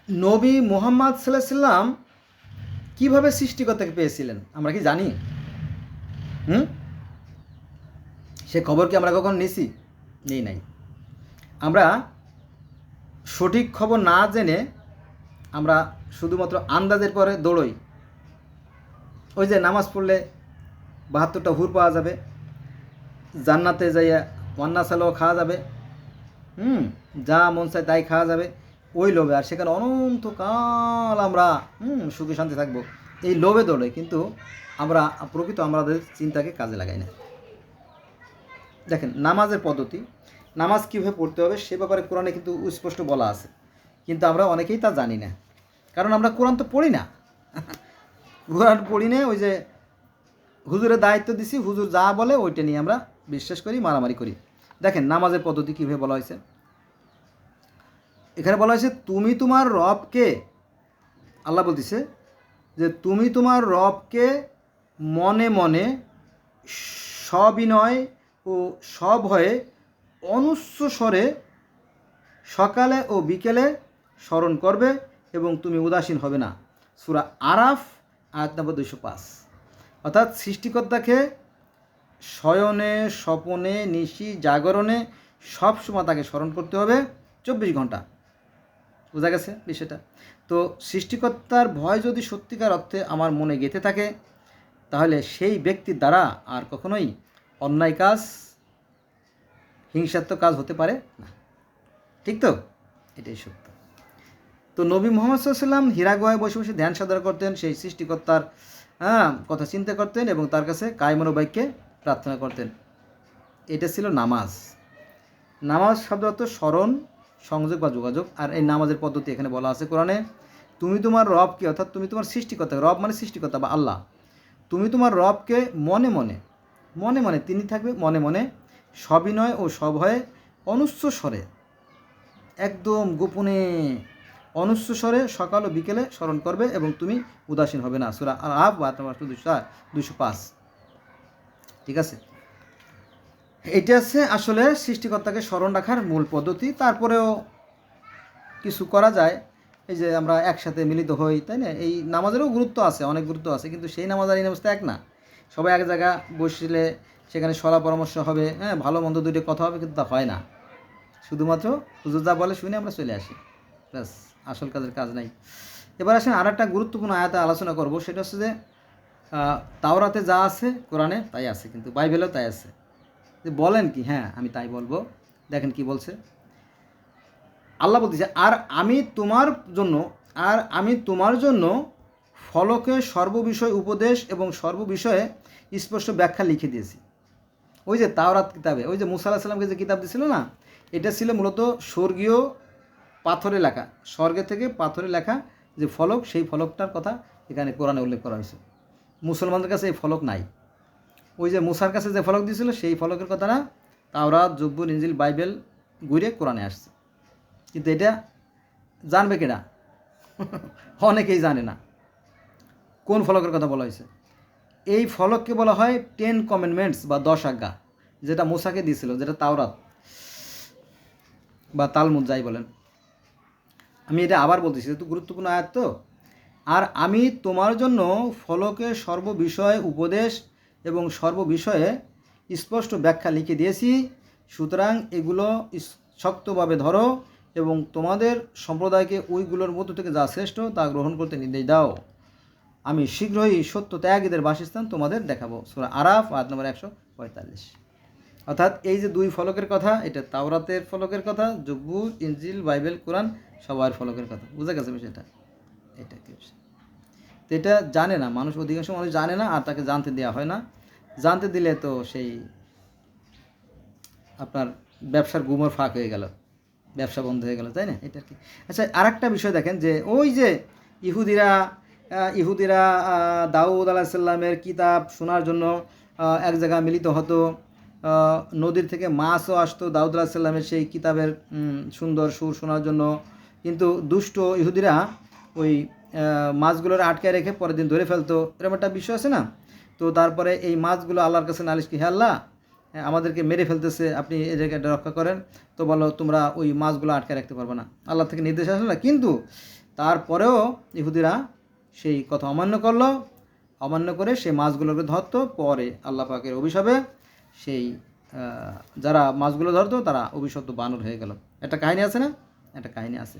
নবী মুহাম্মদ সাল্লাল্লাহু আলাইহি সাল্লাম কীভাবে সৃষ্টিকর্তাকে পেয়েছিলেন আমরা কি জানি? হুম সে খবর কি আমরা কখন নিছি? নেই নাই। আমরা সঠিক খবর না জেনে আমরা শুধুমাত্র আন্দাজের পরে দৌড়ই। ওই যে নামাজ পড়লে ৭২টা হুর পাওয়া যাবে, জান্নাতে যাইয়া ওয়ান্না সালাও খাওয়া যাবে, যা মন চায় তাই খাওয়া যাবে, ওই লোভে। আর সেখানে অনন্তকাল আমরা সুখে শান্তি থাকবো, এই লোভে দৌড়ে। কিন্তু আমরা প্রকৃত আমাদের চিন্তাকে কাজে লাগাই না। দেখেন নামাজের পদ্ধতি, নামাজ কীভাবে পড়তে হবে সে ব্যাপারে কোরআনে কিন্তু স্পষ্ট বলা আছে, কিন্তু আমরা অনেকেই তা জানি না, কারণ আমরা কোরআন তো পড়ি না। কোরআন পড়ি না, ওই যে হুজুরের দায়িত্ব দিছি, হুজুর যা বলে ওইটা নিয়ে আমরা বিশ্বাস করি, মারামারি করি। দেখেন নামাজের পদ্ধতি কীভাবে বলা হয়েছে। এখানে বলা হয়েছে তুমি তোমার রবকে, আল্লাহ বলতেছে যে তুমি তোমার রবকে মনে মনে সবিনয় ও সভয়ে অনুচ্চ স্বরে সকালে ও বিকেলে স্মরণ করবে এবং তুমি উদাসীন হবে না। সূরা আরাফ আয়াত নম্বর 205। অর্থাৎ সৃষ্টিকর্তাকে শয়নে স্বপনে নিশি জাগরণে সবসময় তাকে স্মরণ করতে হবে 24 ঘন্টা। বোঝা গেছে বিষয়টা? তো সৃষ্টিকর্তার ভয় যদি সত্যিকার অর্থে আমার মনে গেঁথে থাকে, তাহলে সেই ব্যক্তির দ্বারা আর কখনোই অন্যায় কাজ, হিংসাত্মক কাজ হতে পারে না। ঠিক তো? এটাই সত্য। তো নবী মুহাম্মদ সাল্লাল্লাহু আলাইহি ওয়াসাল্লাম হীরা গুহায় বসে বসে ধ্যান সাধনা করতেন, সেই সৃষ্টিকর্তার কথা চিন্তা করতেন এবং তার কাছে কায়মনো বাক্যে প্রার্থনা করতেন। এটা ছিল নামাজ। নামাজ শব্দ অর্থ স্মরণ, সংযোগ বা যোগাযোগ। আর এই নামাজের পদ্ধতি এখানে বলা আছে কোরআনে, তুমি তোমার রবকে, অর্থাৎ তুমি তোমার সৃষ্টিকর্তা, রব মানে সৃষ্টিকর্তা বা আল্লাহ, তুমি তোমার রবকে মনে মনে, মনে মনে তিনি থাকবে, মনে মনে সবিনয় ও সভয়ে অনুচ্চ স্বরে, একদম গোপনে অনুচ্চ স্বরে সকাল ও বিকেলে স্মরণ করবে এবং তুমি উদাসীন হবে না। সূরা আরাফ আয়াত নম্বর 205। ঠিক আছে? এটা আছে আসলে সৃষ্টিকর্তাকে স্মরণ রাখার মূল পদ্ধতি। তারপরেও কিছু করা যায়, এই যে আমরা একসাথে মিলিত হই, তাই না? এই নামাজেরও গুরুত্ব আছে, অনেক গুরুত্ব আছে, কিন্তু সেই নামাজ আর এই নামাজ তো এক না। সবাই এক জায়গা বসলে সেখানে সলা পরামর্শ হবে, ভালো মন্দ দুইটা কথা হবে, কিন্তু তা হয় না। শুধুমাত্র হুজুর যা বলে শুনে আমরা চলে আসি, ব্যাস, আসল কাজের কাজ নাই। এবার আসেন আর একটা গুরুত্বপূর্ণ আয়াতে আলোচনা করব, সেটা হচ্ছে যে তাওরাতে যা আছে কোরআনে তাই আছে, কিন্তু বাইবেলেও তাই আছে। যে বলেন কি? হ্যাঁ, আমি তাই বলবো। দেখেন কি বলছে আল্লাহ বলতেছে, আর আমি তোমার জন্য ফলকে সর্ববিষয় উপদেশ এবং সর্ববিষয়ে স্পষ্ট ব্যাখ্যা লিখে দিয়েছি। ওই যে তাওরাত কিতাবে, ওই যে মুসা আলাইহিস সালামকে যে কিতাব দিছিল না, এটা ছিল মূলত স্বর্গীয় পাথরে লেখা, স্বর্গে থেকে পাথরে লেখা যে ফলক, সেই ফলকটার কথা এখানে কোরআনে উল্লেখ করা হয়েছে। মুসলমানদের কাছে এই ফলক নাই। ওই যে মুসার কাছে যে ফলক দিয়েছিল সেই ফলকের কথা না, তাওরাত, জব্বুর, ইনজিল, বাইবেল ঘুরে কোরআনে আসছে। কিন্তু এটা জানবে কেনা? অনেকেই জানে না কোন ফলকের কথা বলা হয়েছে। এই ফলককে বলা হয় 10 কমেন্ডমেন্টস বা 10 আজ্ঞা, যেটা মুসাকে দিয়েছিল, যেটা তাওরাত বা তালমুদ যাই বলেন। আমি এটা আবার বলতেছি, যেহেতু গুরুত্বপূর্ণ আয়াত তো। আর আমি তোমার জন্য ফলকে সর্ববিষয়ে উপদেশ এবং সর্ববিষয়ে স্পষ্ট ব্যাখ্যা লিখে দিয়েছি, সুতরাং এগুলো শক্তভাবে ধরো এবং তোমাদের সম্প্রদায়কে ওইগুলোর মধ্য থেকে যা শ্রেষ্ঠ তা গ্রহণ করতে নির্দেশ দাও। আমি শীঘ্রই সত্য ত্যাগীদের বাসস্থান তোমাদের দেখাবো। সূরা আরাফ আয়াত নম্বর 145। অর্থাৎ এই যে 2 ফলকের কথা, এটা তাওরাতের ফলকের কথা, জব্বুর, ইনজিল, বাইবেল, কোরআন সবার ফলকের কথা। বুঝা গেছে বিষয়টা? এটা কি? তো এটা জানে না মানুষ, অধিকাংশ মানুষ জানে না, আর তাকে জানতে দেওয়া হয় না। জানতে দিলে তো সেই আপনার ব্যবসার গুমর ফাঁক হয়ে গেল, ব্যবসা বন্ধ হয়ে গেল, তাই না? এটা কি? আচ্ছা, আর একটা বিষয় দেখেন, যে ওই যে ইহুদিরা দাউদ আলাইহিস সালামের কিতাব শোনার জন্য এক জায়গায় মিলিত হতো, নদীর থেকে মাছও আসতো দাউদ আলাইহিস সালামের সেই কিতাবের সুন্দর সুর শোনার জন্য। কিন্তু দুষ্ট ইহুদিরা ওই মাছগুলোর আটকায় রেখে পরের দিন ধরে ফেলতো, এরকম একটা বিষয় আছে না? তো তারপরে এই মাছগুলো আল্লাহর কাছে নালিশ কি, হে আল্লাহ, আমাদেরকে মেরে ফেলতেছে, আপনি এদেরকে রক্ষা করেন। তো বলো, তোমরা ওই মাছগুলো আটকে রাখতে পারবে না, আল্লাহ থেকে নির্দেশ আসে না। কিন্তু তারপরেও ইহুদিরা সেই কথা অমান্য করলো, অমান্য করে সেই মাছগুলোকে ধরতো। পরে আল্লাহ পাকের অভিশাপে সেই যারা মাছগুলো ধরতো তারা অভিশপ্ত বানর হয়ে গেল। একটা কাহিনী আছে না, একটা কাহিনী আছে।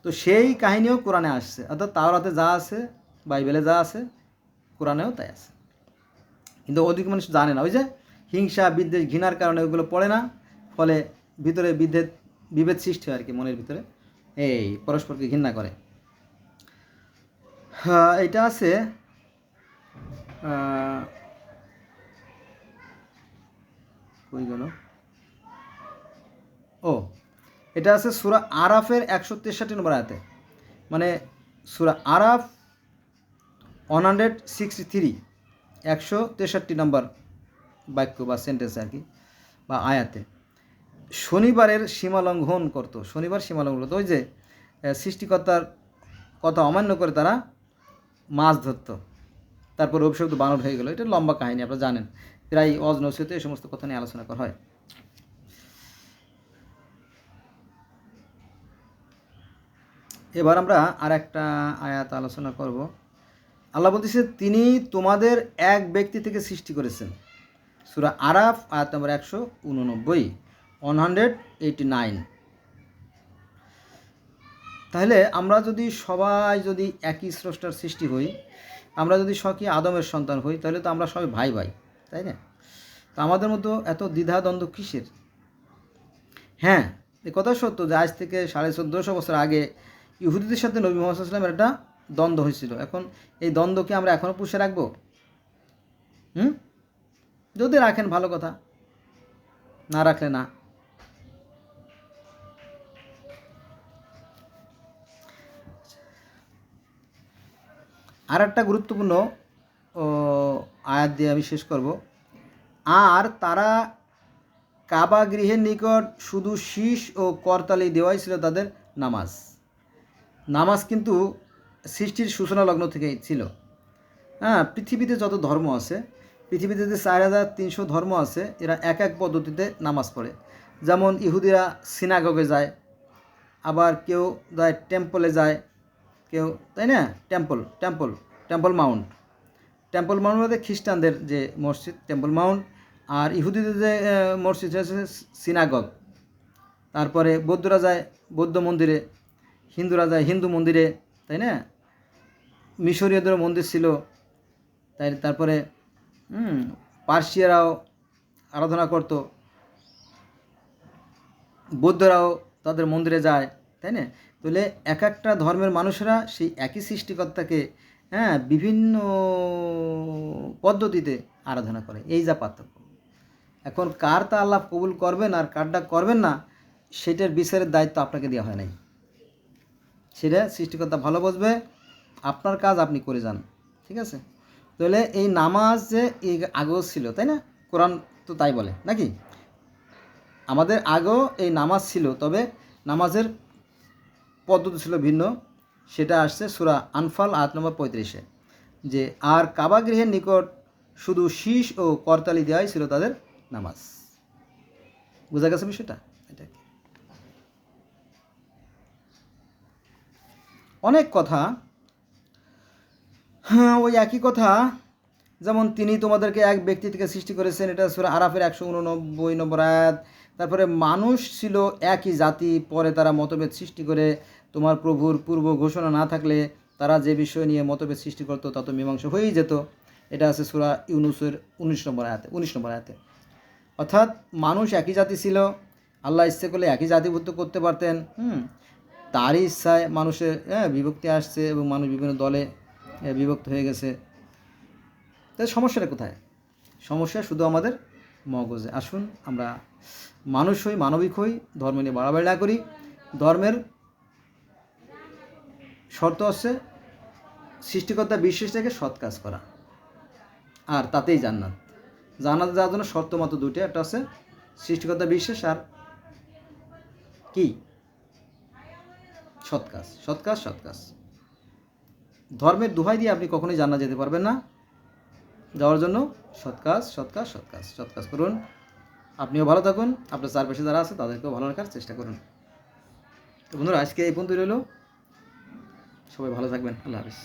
তো সেই কাহিনীও কোরআনে আসছে, অর্থাৎ তাওরাতে যা আছে, বাইবেলে যা আছে, কোরআনেও তাই আছে। কিন্তু অধিক মানুষ জানে না, ওই যে হিংসা বিদ্বেষ ঘৃণার কারণে ওইগুলো পড়ে না, ফলে ভিতরে বিভেদ সৃষ্টি হয় আর কি, মনের ভিতরে এই পরস্পরকে ঘৃণা করে। এটা আছে কই গেল, ও এটা আছে সূরা আরাফের 163 নম্বর আয়াতে, মানে সূরা আরাফ 163 163 নম্বর বাক্য বা সেন্টেন্স আর কি, বা আয়াতে শনিবারের সীমালঙ্ঘন করতো, শনিবার সীমালঙ্ঘন করতো। ওই যে সৃষ্টিকর্তার কথা অমান্য করে তারা মাছ ধরতো, তারপর অভিশপ্ত বানর হয়ে গেল। এটা লম্বা কাহিনী, আপনারা জানেন, প্রায় ওয়াজ নসিহতে এই সমস্ত কথা নিয়ে আলোচনা করা হয়। এবার আমরা আর একটা আয়াত আলোচনা করব। আল্লাহ বলতেছে, তিনি তোমাদের এক ব্যক্তি থেকে সৃষ্টি করেছেন। সূরা আরাফ আয়াত নম্বর 189, 189। তাহলে আমরা যদি সবাই যদি একই স্রষ্টার সৃষ্টি হই, আমরা যদি স্বকীয় আদমের সন্তান হই, তাহলে তো আমরা সবাই ভাই ভাই, তাই না? তো আমাদের মতো এত দ্বিধাদ্বন্দ্ব কিসের? হ্যাঁ, এ কথা সত্য যে আজ থেকে 1450 বছর আগে ইহুদিদের সাথে নবী মুহাম্মদ সাল্লাল্লাহু আলাইহি ওয়াসাল্লামের একটা দ্বন্দ্ব হয়েছিল। এখন এই দ্বন্দ্বকে আমরা এখনও পুষে রাখবো? যদি রাখেন ভালো কথা, না রাখলে না। আর একটা গুরুত্বপূর্ণ আয়াত দিয়ে আমি শেষ করব। আর তারা কাবা গৃহের নিকট শুধু শীষ ও করতালি দেওয়াই ছিল তাদের নামাজ। নামাজ কিন্তু সৃষ্টির সূচনা লগ্ন থেকেই ছিল। হ্যাঁ, পৃথিবীতে যত ধর্ম আছে, পৃথিবীতে যে 4300 ধর্ম আছে, এরা এক এক পদ্ধতিতে নামাজ পড়ে। যেমন ইহুদিরা সিনাগগে যায়, আবার কেউ যায় টেম্পলে যায়, কেউ, তাই না? টেম্পল মাউন্ট মধ্যে খ্রিস্টানদের যে মসজিদ টেম্পল মাউন্ট, আর ইহুদিদের যে মসজিদ আছে সিনাগগ। তারপরে বৌদ্ধরা যায় বৌদ্ধ মন্দিরে, হিন্দুরা যায় হিন্দু মন্দিরে, তাই না? মিশরীয়দের মন্দির ছিল, তাই। তারপরে পার্সিয়ারাও আরাধনা করত, বৌদ্ধরাও তাদের মন্দিরে যায়, তাই না? তাহলে এক একটা ধর্মের মানুষেরা সেই একই সৃষ্টিকর্তাকে বিভিন্ন পদ্ধতিতে আরাধনা করে, এই যা পার্থক্য। এখন কার তা আল্লাহ কবুল করবেন আর কারটা করবেন না, সেটার বিচারের দায়িত্ব আপনাকে দেওয়া হয় নাই, সেটা সৃষ্টিকর্তা ভালো বুঝবে। আপনার কাজ আপনি করে যান, ঠিক আছে? তাহলে এই নামাজ যে আগেও ছিল, তাই না? কোরআন তো তাই বলে নাকি? আমাদের আগেও এই নামাজ ছিল, তবে নামাজের পদ্ধতি ছিল ভিন্ন। সেটা আসছে সূরা আনফাল আয়াত নম্বর 35-এ, যে আর কাবা গৃহের নিকট শুধু শীষ ও করতালি দেওয়াই ছিল তাদের নামাজ। বোঝা গেছে বিষয়টা? এটা অনেক কথা, হ্যাঁ, ওই একই কথা। যেমন তিনি তোমাদেরকে এক ব্যক্তি থেকে সৃষ্টি করেছেন, এটা সূরা আরাফের 189 নম্বর আয়াত। তারপরে মানুষ ছিল একই জাতি, পরে তারা মতভেদ সৃষ্টি করে, তোমার প্রভুর পূর্ব ঘোষণা না থাকলে তারা যে বিষয় নিয়ে মতভেদ সৃষ্টি করতো তা তো মীমাংসা হয়েই যেত। এটা আছে সূরা ইউনূসের 19 নম্বর আয়াতে। অর্থাৎ মানুষ একই জাতি ছিল, আল্লাহ ইচ্ছে করলে একই জাতিভুক্ত করতে পারতেন। তারই ইচ্ছায় মানুষের বিভক্তি আসছে এবং মানুষ বিভিন্ন দলে বিভক্ত হয়ে গেছে। তাই সমস্যাটা কোথায়? সমস্যা শুধু আমাদের মগজে। আসুন আমরা মানুষ হই, মানবিক হই, ধর্ম নিয়ে বাড়াবাড়ি না করি। ধর্মের শর্ত হচ্ছে সৃষ্টিকর্তা বিশ্বাস থেকে সৎ কাজ করা, আর তাতেই জান্নাত। জান্নাতে যাওয়ার জন্য শর্ত মাত্র দুটো, একটা হচ্ছে সৃষ্টিকর্তা বিশ্বাস, আর কি? সৎ কাজ। ধর্মের দোহাই দিয়ে আপনি কখনোই জান্নাত যেতে পারবেন না। যাওয়ার জন্য সৎ কাজ করুন। আপনিও ভালো থাকুন, আপনার চারপাশে যারা আছে তাদেরকেও ভালো রাখার চেষ্টা করুন। তো বন্ধুরা, আজকে এই পর্যন্ত রইল। সবাই ভালো থাকবেন। আল্লাহ হাফিজ।